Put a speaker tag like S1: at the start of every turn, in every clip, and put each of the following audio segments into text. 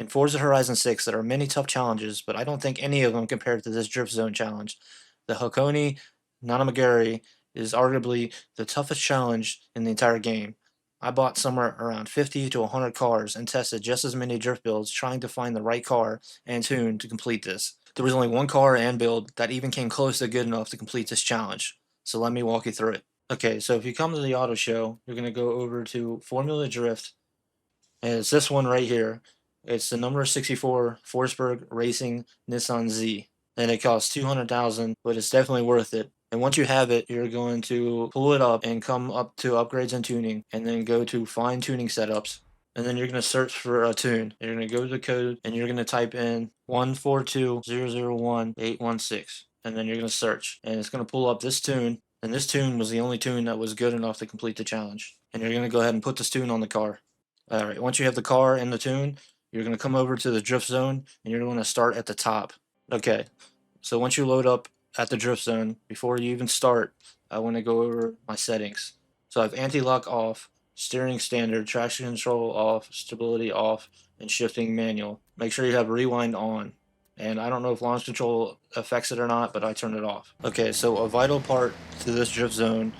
S1: In Forza Horizon 6, there are many tough challenges, but I don't think any of them compared to this Drift Zone challenge. The Hakone Nanamagari is arguably the toughest challenge in the entire game. I bought somewhere around 50 to 100 cars and tested just as many drift builds trying to find the right car and tune to complete this. There was only one car and build that even came close to good enough to complete this challenge, so let me walk you through it. Okay, so if you come to the auto show, you're going to go over to Formula Drift, and it's this one right here. It's the number 64 Forsberg Racing Nissan Z. And it costs 200,000, but it's definitely worth it. And once you have it, you're going to pull it up and come up to upgrades and tuning, and then go to fine tuning setups. And then you're going to search for a tune. You're going to go to the code and you're going to type in 142001816. And then you're going to search. And it's going to pull up this tune. And this tune was the only tune that was good enough to complete the challenge. And you're going to go ahead and put this tune on the car. All right, once you have the car and the tune, you're going to come over to the drift zone and you're going to start at the top. Okay, so once you load up at the drift zone, before you even start, I want to go over my settings. So I have anti-lock off, steering standard, traction control off, stability off, and shifting manual. Make sure you have rewind on. And I don't know if launch control affects it or not, but I turned it off. Okay, so a vital part to this drift zone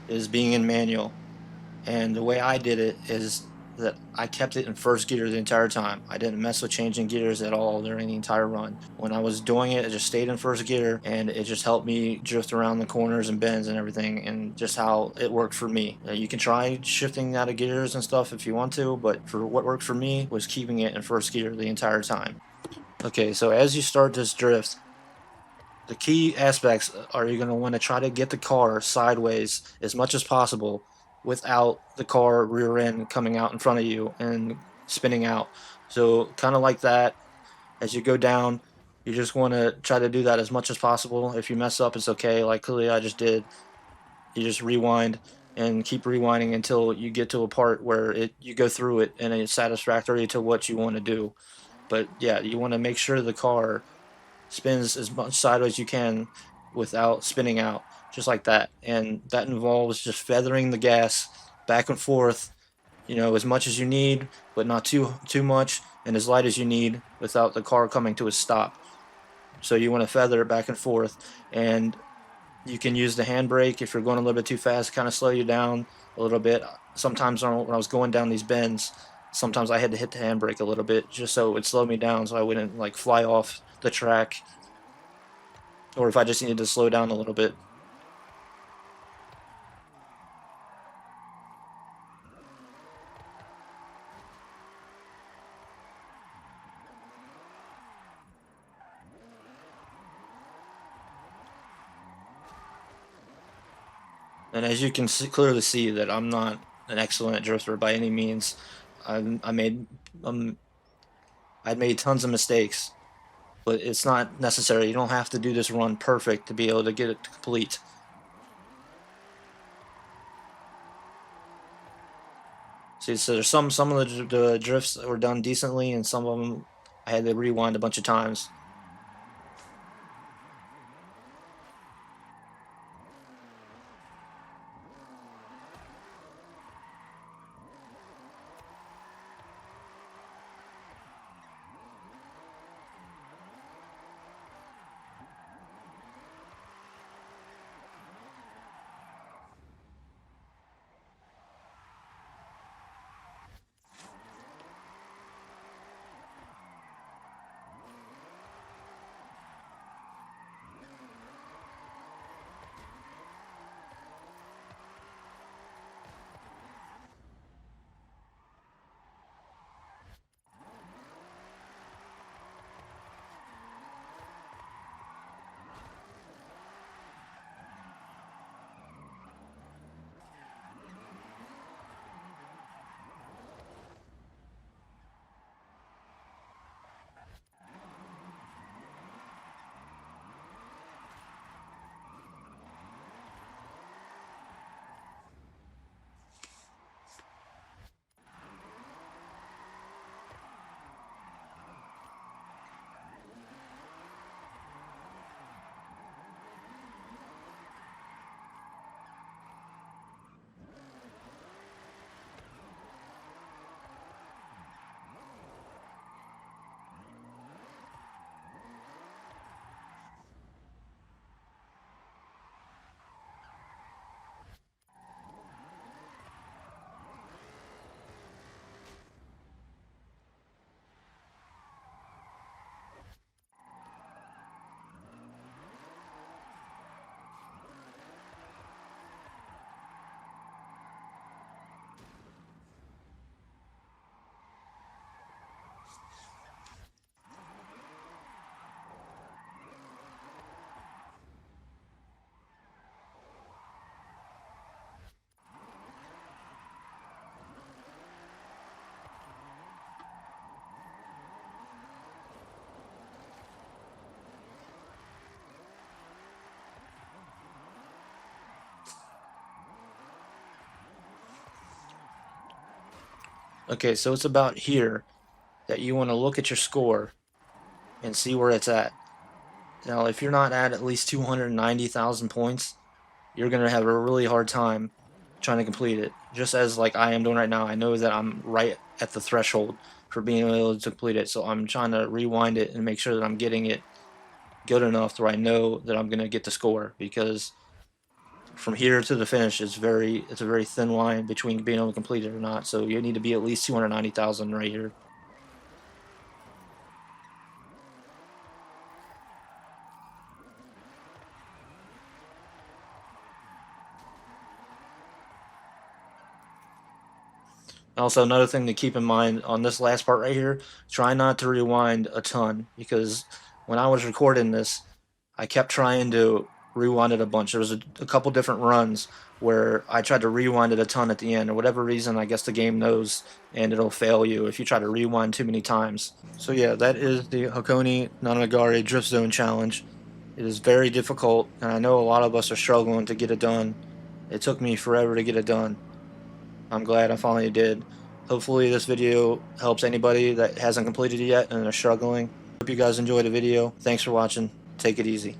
S1: is being in manual. And the way I did it is that I kept it in first gear the entire time. I didn't mess with changing gears at all during the entire run. When I was doing it, it just stayed in first gear, and it just helped me drift around the corners and bends and everything, and just how it worked for me. You can try shifting out of gears and stuff if you want to, but for what worked for me was keeping it in first gear the entire time. Okay, so as you start this drift, the key aspects are you're going to want to try to get the car sideways as much as possible without the car rear end coming out in front of you and spinning out. So kind of like that, as you go down, you just want to try to do that as much as possible. If you mess up, it's okay. Like clearly I just did. You just rewind and keep rewinding until you get to a part where you go through it and it's satisfactory to what you want to do. But yeah, you want to make sure the car spins as much sideways as you can without spinning out, just like that. And that involves just feathering the gas back and forth, as much as you need, but not too much, and as light as you need without the car coming to a stop. So you want to feather it back and forth, and you can use the handbrake if you're going a little bit too fast, kind of slow you down a little bit. Sometimes when I was going down these bends, sometimes I had to hit the handbrake a little bit just so it would slow me down so I wouldn't like fly off the track, or if I just needed to slow down a little bit. And as you can clearly see that I'm not an excellent drifter by any means. I made um, I made tons of mistakes, but it's not necessary. You don't have to do this run perfect to be able to get it complete. See, so there's some of the drifts that were done decently, and some of them I had to rewind a bunch of times. Okay, so it's about here that you want to look at your score and see where it's at. Now, if you're not at least 290,000 points, you're going to have a really hard time trying to complete it. Just as like I am doing right now, I know that I'm right at the threshold for being able to complete it. So I'm trying to rewind it and make sure that I'm getting it good enough where I know that I'm going to get the score, because from here to the finish it's a very thin line between being able to complete it or not. So you need to be at least 290,000 right here. Also, another thing to keep in mind on this last part right here, try not to rewind a ton, because when I was recording this, I kept trying to rewind it a bunch. There was a couple different runs where I tried to rewind it a ton at the end, or whatever reason. I guess the game knows, and it'll fail you if you try to rewind too many times. So yeah, that is the Hakone Nanamagari Drift Zone challenge. It is very difficult, and I know a lot of us are struggling to get it done. It took me forever to get it done. I'm glad I finally did. Hopefully this video helps anybody that hasn't completed it yet and are struggling. Hope you guys enjoyed the video. Thanks for watching. Take it easy.